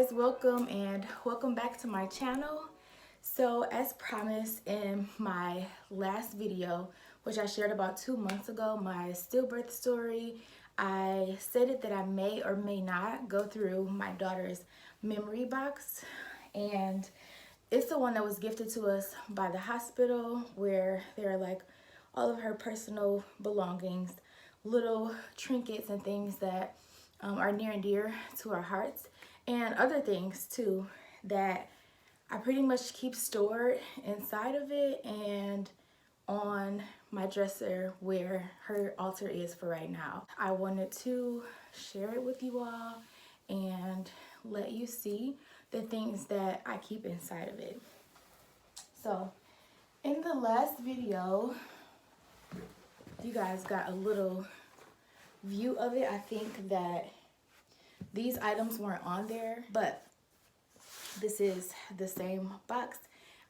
guys, welcome back to my channel. So as promised in my last video, which I shared about 2 months ago, my stillbirth story, I stated that I may or may not go through my daughter's memory box, and it's the one that was gifted to us by the hospital, where there are like all of her personal belongings, little trinkets and things that are near and dear to our hearts, and other things too that I pretty much keep stored inside of it and on my dresser where her altar is for right now. I wanted to share it with you all and let you see the things that I keep inside of it. So in the last video, you guys got a little view of it. I think that these items weren't on there, but this is the same box.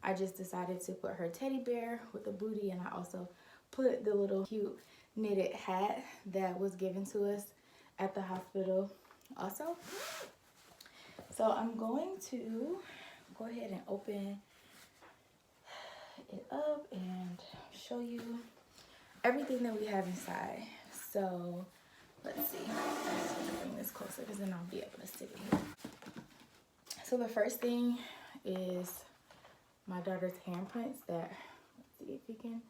I just decided to put her teddy bear with the booty, and I also put the little cute knitted hat that was given to us at the hospital also. So I'm going to go ahead and open it up and show you everything that we have inside. So let's see. Let's bring this closer because then I'll be able to sit here. So the first thing is my daughter's handprints that, let's see if you can,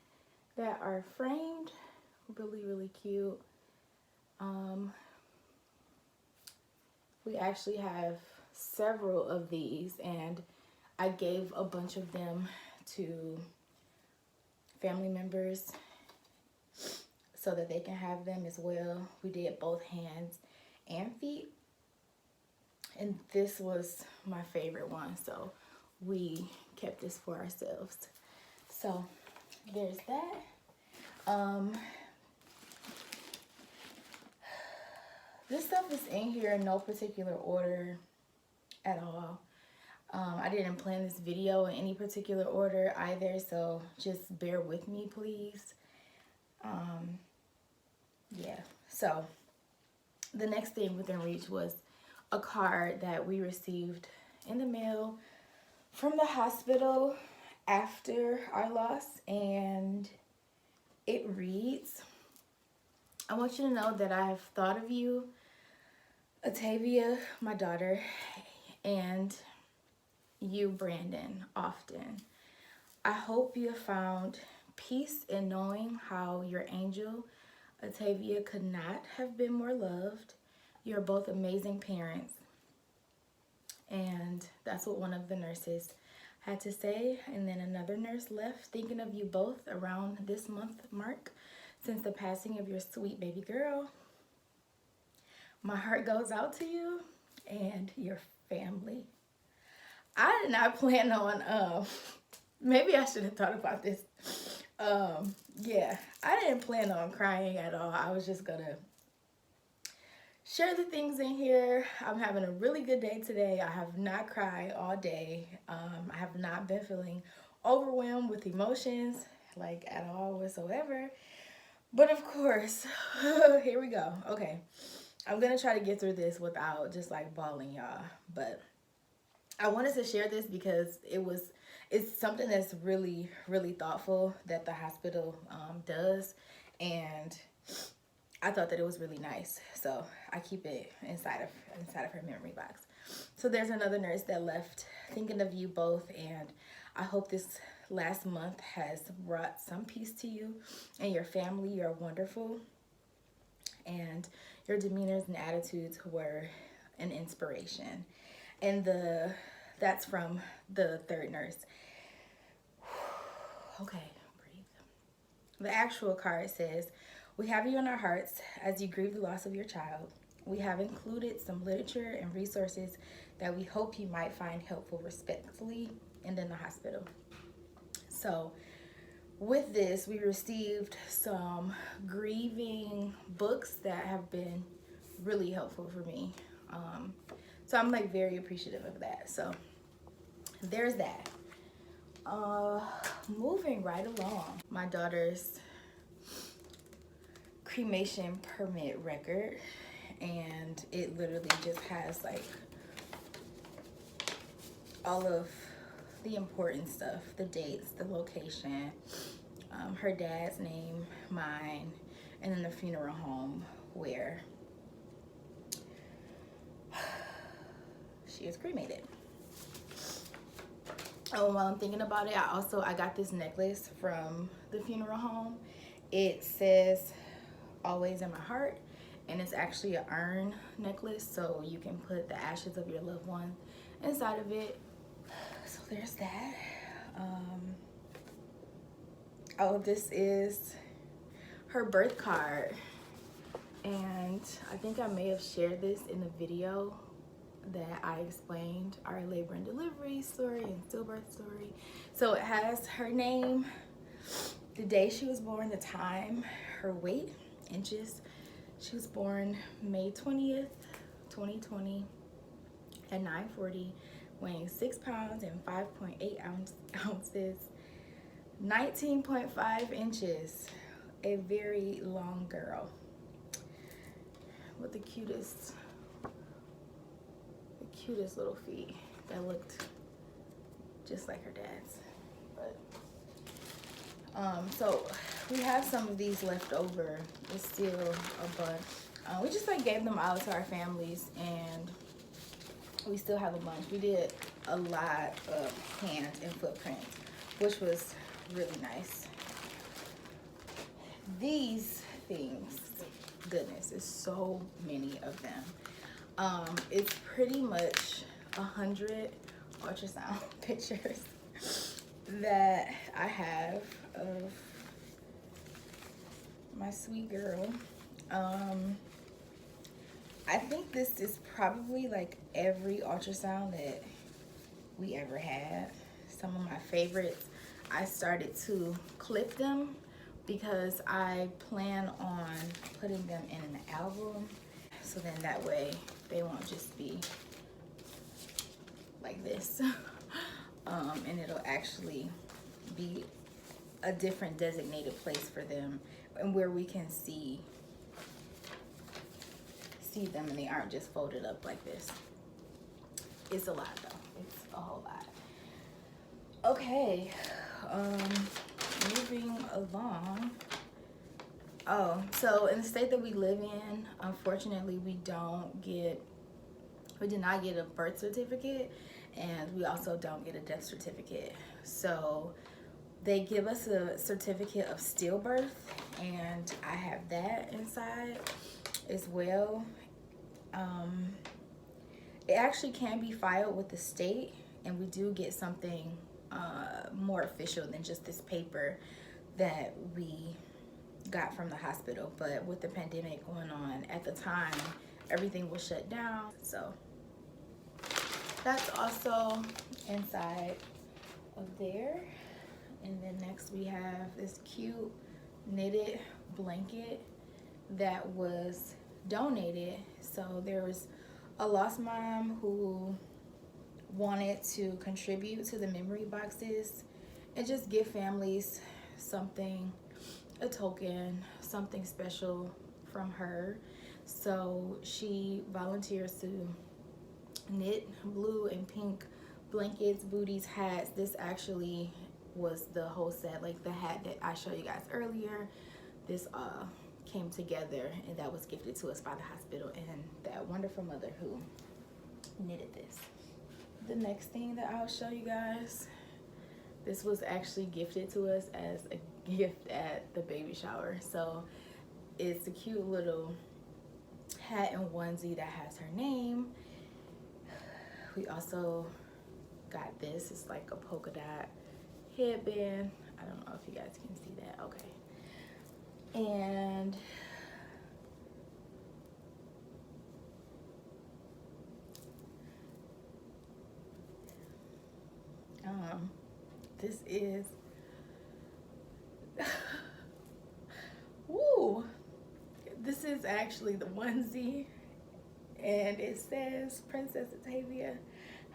that are framed. Really cute. We actually have several of these, and I gave a bunch of them to family members so that they can have them as well. We did both hands and feet, and this was my favorite one, so we kept this for ourselves. So there's that. This stuff is in here in no particular order at all. I didn't plan this video in any particular order either, so just bear with me, please. Yeah, so the next thing within reach was a card that we received in the mail from the hospital after our loss, and it reads, "I want you to know that I've thought of you, Atavia, my daughter, and you, Brandon, often. I hope you have found peace in knowing how your angel, Atavia, could not have been more loved. You're both amazing parents." And that's what one of the nurses had to say. And then another nurse left, "Thinking of you both around this month mark since the passing of your sweet baby girl. My heart goes out to you and your family." I did not plan on, maybe I should have thought about this. Yeah, I didn't plan on crying at all. I was just gonna share the things in here. I'm having a really good day today. I have not cried all day. I have not been feeling overwhelmed with emotions, like at all whatsoever. But of course, here we go. Okay, I'm gonna try to get through this without just like bawling, y'all. But I wanted to share this because it's something that's really thoughtful that the hospital does, and I thought that it was really nice, so I keep it inside of her memory box. So there's another nurse that left, "Thinking of you both, and I hope this last month has brought some peace to you and your family. You're wonderful, and your demeanors and attitudes were an inspiration." And that's from the third nurse. Okay, breathe. The actual card says, "We have you in our hearts as you grieve the loss of your child. We have included some literature and resources that we hope you might find helpful. Respectfully," and then the hospital. So with this, we received some grieving books that have been really helpful for me. So I'm like very appreciative of that. So there's that. Moving right along, my daughter's cremation permit record, and it literally just has like all of the important stuff, the dates, the location, her dad's name, mine, and then the funeral home where she is cremated. Oh, while I'm thinking about it, I got this necklace from the funeral home. It says always in my heart, and it's actually an urn necklace, so you can put the ashes of your loved one inside of it. So there's that. Oh, this is her birth card, and I think I may have shared this in the video that I explained our labor and delivery story and stillbirth story. So it has her name, the day she was born, the time, her weight, inches. She was born May 20th, 2020 at 9:40, weighing 6 pounds and 5.8 ounces, 19.5 inches, a very long girl with the cutest little feet that looked just like her dad's. But so we have some of these left over. It's still a bunch. We just like gave them out to our families, and we still have a bunch. We did a lot of hand and footprints, which was really nice. These things, goodness, there's so many of them. It's pretty much 100 ultrasound pictures that I have of my sweet girl. I think this is probably like every ultrasound that we ever had. Some of my favorites. I started to clip them because I plan on putting them in an album, so then that way they won't just be like this. And it'll actually be a different designated place for them, and where we can see them, and they aren't just folded up like this. It's a lot though. It's a whole lot. Okay, moving along. Oh, so in the state that we live in, unfortunately, we did not get a birth certificate, and we also don't get a death certificate. So they give us a certificate of stillbirth, and I have that inside as well. It actually can be filed with the state, and we do get something more official than just this paper that we got from the hospital. But with the pandemic going on at the time, everything was shut down. So that's also inside of there. And then next we have this cute knitted blanket that was donated. So there was a lost mom who wanted to contribute to the memory boxes and just give families something, a token, something special from her. So she volunteers to knit blue and pink blankets, booties, hats. This actually was the whole set, like the hat that I showed you guys earlier. This came together, and that was gifted to us by the hospital and that wonderful mother who knitted this. The next thing that I'll show you guys, this was actually gifted to us as a gift at the baby shower. So it's a cute little hat and onesie that has her name. We also got this. It's like a polka dot headband. I don't know if you guys can see that. Okay. And this is woo, this is actually the onesie, and it says Princess Atavia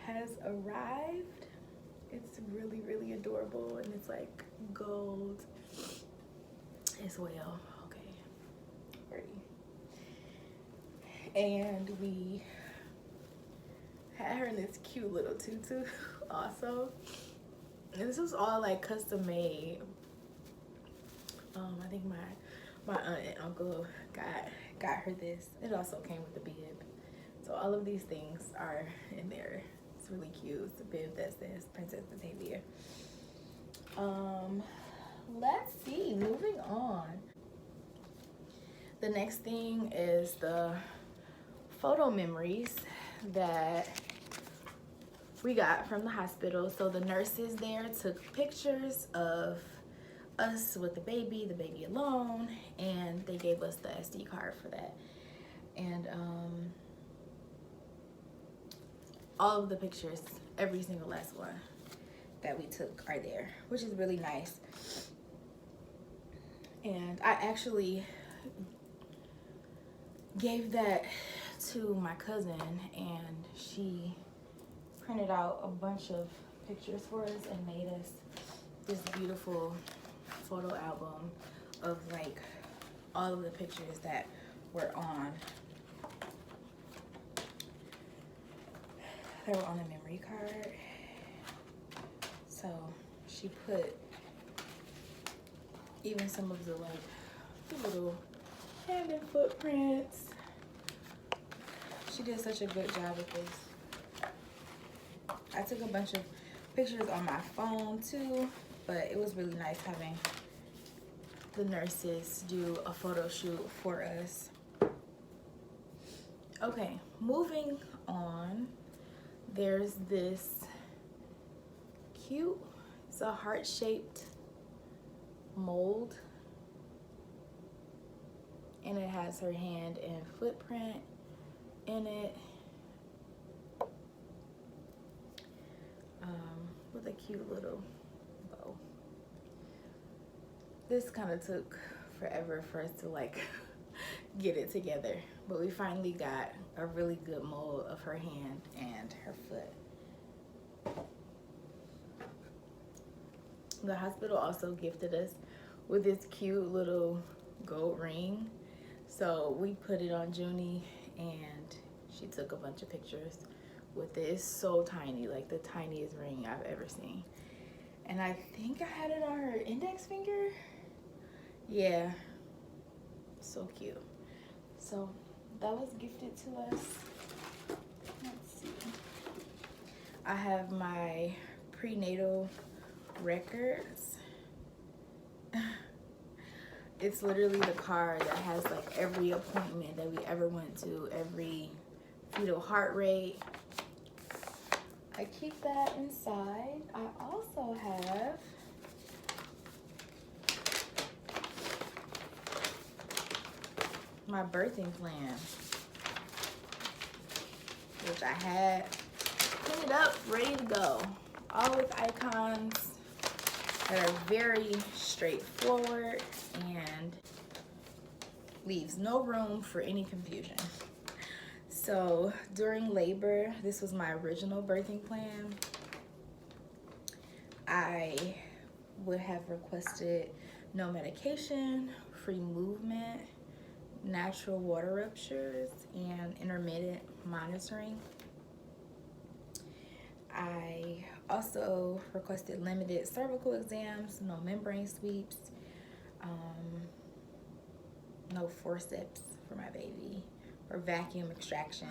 has arrived. It's really, really adorable, and it's like gold as well. Okay, pretty. And we had her in this cute little tutu. also. And this was all like custom made. I think my aunt and uncle got her this. It also came with the bib. So all of these things are in there. It's really cute. It's a bib that says Princess Batavia. Let's see, moving on. The next thing is the photo memories that we got from the hospital. So the nurses there took pictures of us with the baby alone, and they gave us the SD card for that. And all of the pictures, every single last one that we took are there, which is really nice. And I actually gave that to my cousin, and she printed out a bunch of pictures for us and made us this beautiful photo album of like all of the pictures that were on the memory card. So she put even some of the like the little hand and footprints. She did such a good job with this. I took a bunch of pictures on my phone too, but it was really nice having the nurses do a photo shoot for us. Okay, moving on. There's this cute, it's a heart-shaped mold, and it has her hand and footprint in it, with a cute little bow. This kind of took forever for us to like get it together, but we finally got a really good mold of her hand and her foot. The hospital also gifted us with this cute little gold ring, so we put it on Junie, and she took a bunch of pictures with it. It's so tiny, like the tiniest ring I've ever seen. And I think I had it on her index finger. Yeah, so cute. So that was gifted to us. Let's see. I have my Prenatal Records. It's literally the card that has like every appointment that we ever went to, every fetal heart rate. I keep that inside. I also have my birthing plan, which I had cleaned up, ready to go. All with icons that are very straightforward and leaves no room for any confusion. So during labor, this was my original birthing plan. I would have requested no medication, free movement, natural water ruptures, and intermittent monitoring. I also requested limited cervical exams, no membrane sweeps, no forceps for my baby, or vacuum extraction.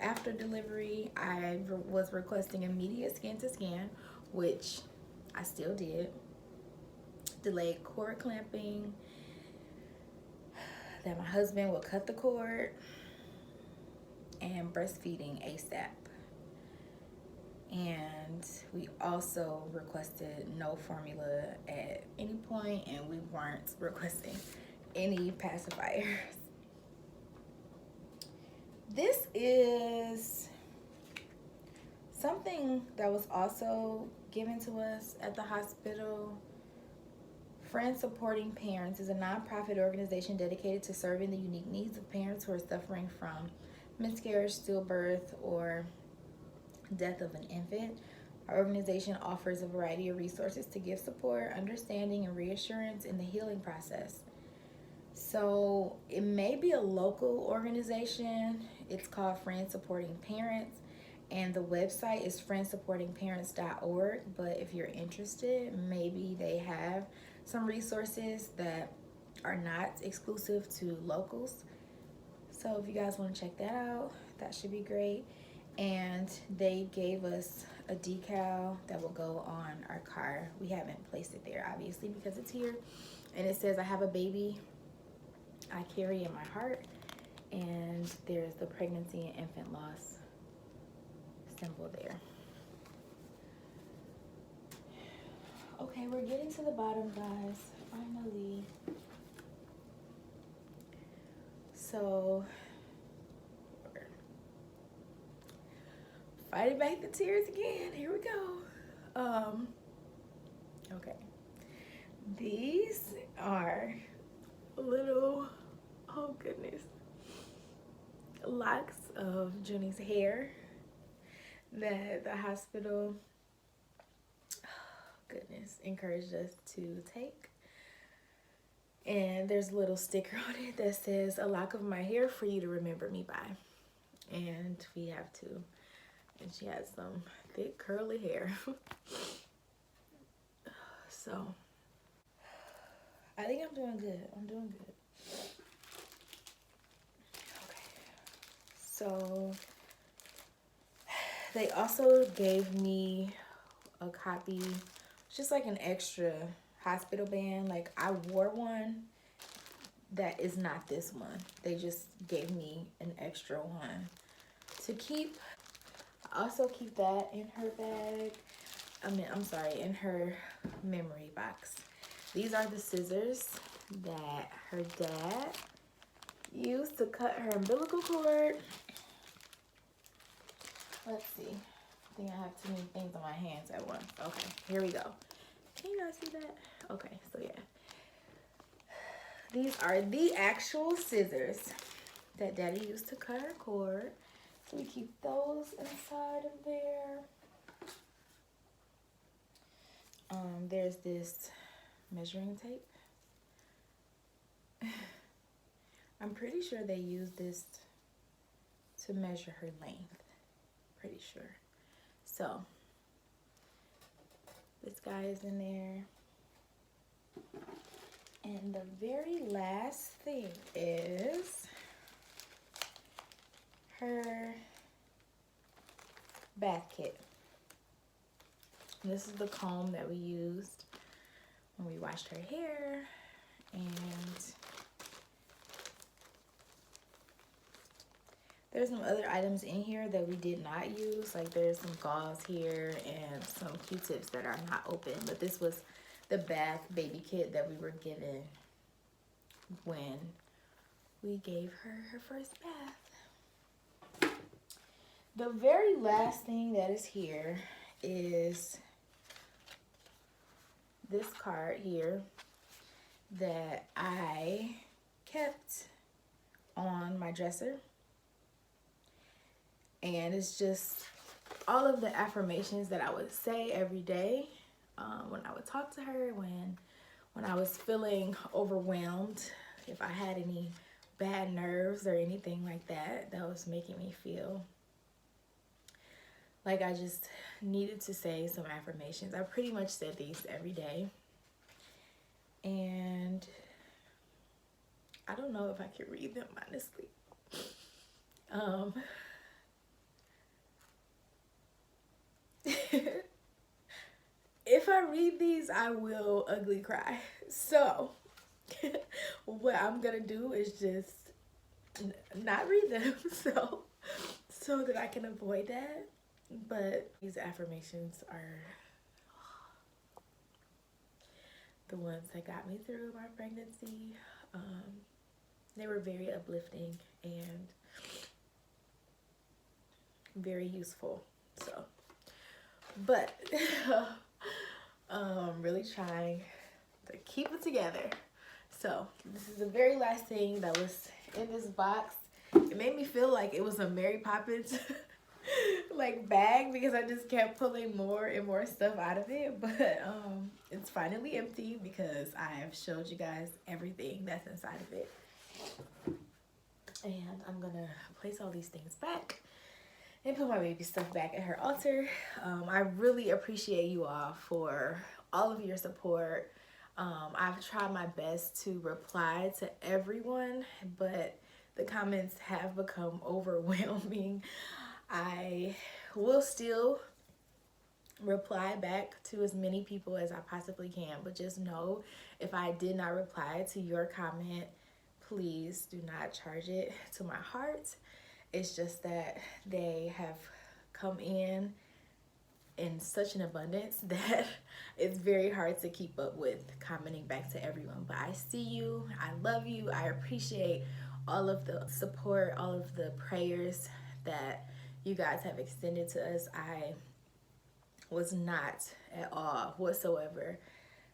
After delivery, I was requesting immediate skin to skin, which I still did. Delayed cord clamping, that my husband would cut the cord, and breastfeeding ASAP. And we also requested no formula at any point, and we weren't requesting any pacifiers. This is something that was also given to us at the hospital. Friends Supporting Parents is a nonprofit organization dedicated to serving the unique needs of parents who are suffering from miscarriage, stillbirth, or death of an infant. Our organization offers a variety of resources to give support, understanding, and reassurance in the healing process. So it may be a local organization. It's called Friends Supporting Parents, And the website is friendsupportingparents.org. But if you're interested, maybe they have some resources that are not exclusive to locals. So if you guys want to check that out, that should be great. And they gave us a decal that will go on our car. We haven't placed it there, obviously, because it's here. And it says, "I have a baby I carry in my heart." And there's the pregnancy and infant loss symbol there. Okay, we're getting to the bottom, guys, finally. So, fighting back the tears again. Here we go. Okay. These are little, oh goodness, locks of Junie's hair that the hospital, goodness, encouraged us to take. And there's a little sticker on it that says, "A lock of my hair for you to remember me by." And we have to. And she has some thick curly hair. So I think I'm doing good. I'm doing good. Okay. So they also gave me a copy, just like an extra hospital band. Like, I wore one that is not this one. They just gave me an extra one to keep. I also keep that in her bag. In her memory box. These are the scissors that her dad used to cut her umbilical cord. Let's see. I think I have too many things on my hands at once. Okay, here we go. Can you guys see that? Okay, so yeah. These are the actual scissors that Daddy used to cut her cord. So we keep those inside of there. There's this measuring tape. I'm pretty sure they used this to measure her length. Pretty sure. So this guy is in there. And the very last thing is her bath kit. And this is the comb that we used when we washed her hair. And there's some other items in here that we did not use. Like, there's some gauze here and some Q-tips that are not open. But this was the bath baby kit that we were given when we gave her her first bath. The very last thing that is here is this card here that I kept on my dresser. And it's just all of the affirmations that I would say every day when I would talk to her, when I was feeling overwhelmed, if I had any bad nerves or anything like that, that was making me feel like I just needed to say some affirmations. I pretty much said these every day. And I don't know if I could read them, honestly. If I read these, I will ugly cry. So what I'm gonna do is just not read them so that I can avoid that. But these affirmations are the ones that got me through my pregnancy. They were very uplifting and very useful. So, but really trying to keep it together. So this is the very last thing that was in this box. It made me feel like it was a Mary Poppins like bag, because I just kept pulling more and more stuff out of it. But it's finally empty because I have showed you guys everything that's inside of it. And I'm gonna place all these things back and put my baby stuff back at her altar. I really appreciate you all for all of your support. I've tried my best to reply to everyone, but the comments have become overwhelming. I will still reply back to as many people as I possibly can, but just know if I did not reply to your comment, please do not charge it to my heart. It's just that they have come in such an abundance that it's very hard to keep up with commenting back to everyone. But I see you, I love you, I appreciate all of the support, all of the prayers that you guys have extended to us. I was not at all whatsoever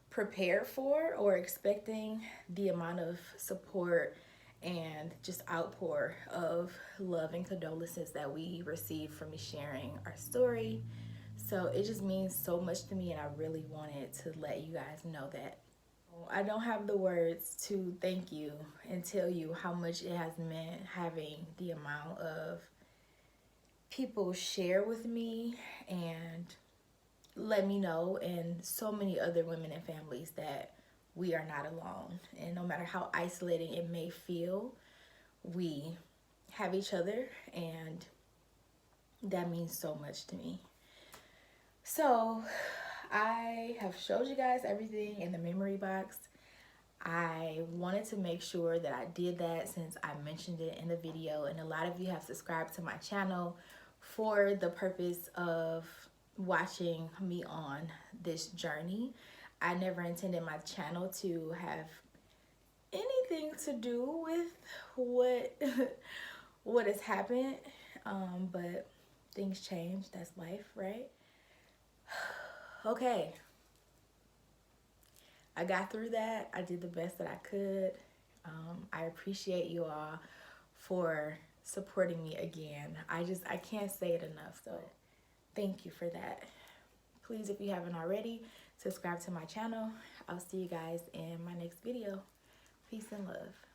prepared for or expecting the amount of support and just outpour of love and condolences that we received from me sharing our story. So it just means so much to me, and I really wanted to let you guys know that. I don't have the words to thank you and tell you how much it has meant having the amount of people share with me and let me know, and so many other women and families, that we are not alone. And no matter how isolating it may feel, we have each other, and that means so much to me. So I have showed you guys everything in the memory box. I wanted to make sure that I did that since I mentioned it in the video, and a lot of you have subscribed to my channel for the purpose of watching me on this journey. I never intended my channel to have anything to do with what has happened, but things change. That's life, right? Okay, I got through that. I did the best that I could. I appreciate you all for supporting me again. I can't say it enough, so thank you for that. Please, if you haven't already, subscribe to my channel. I'll see you guys in my next video. Peace and love.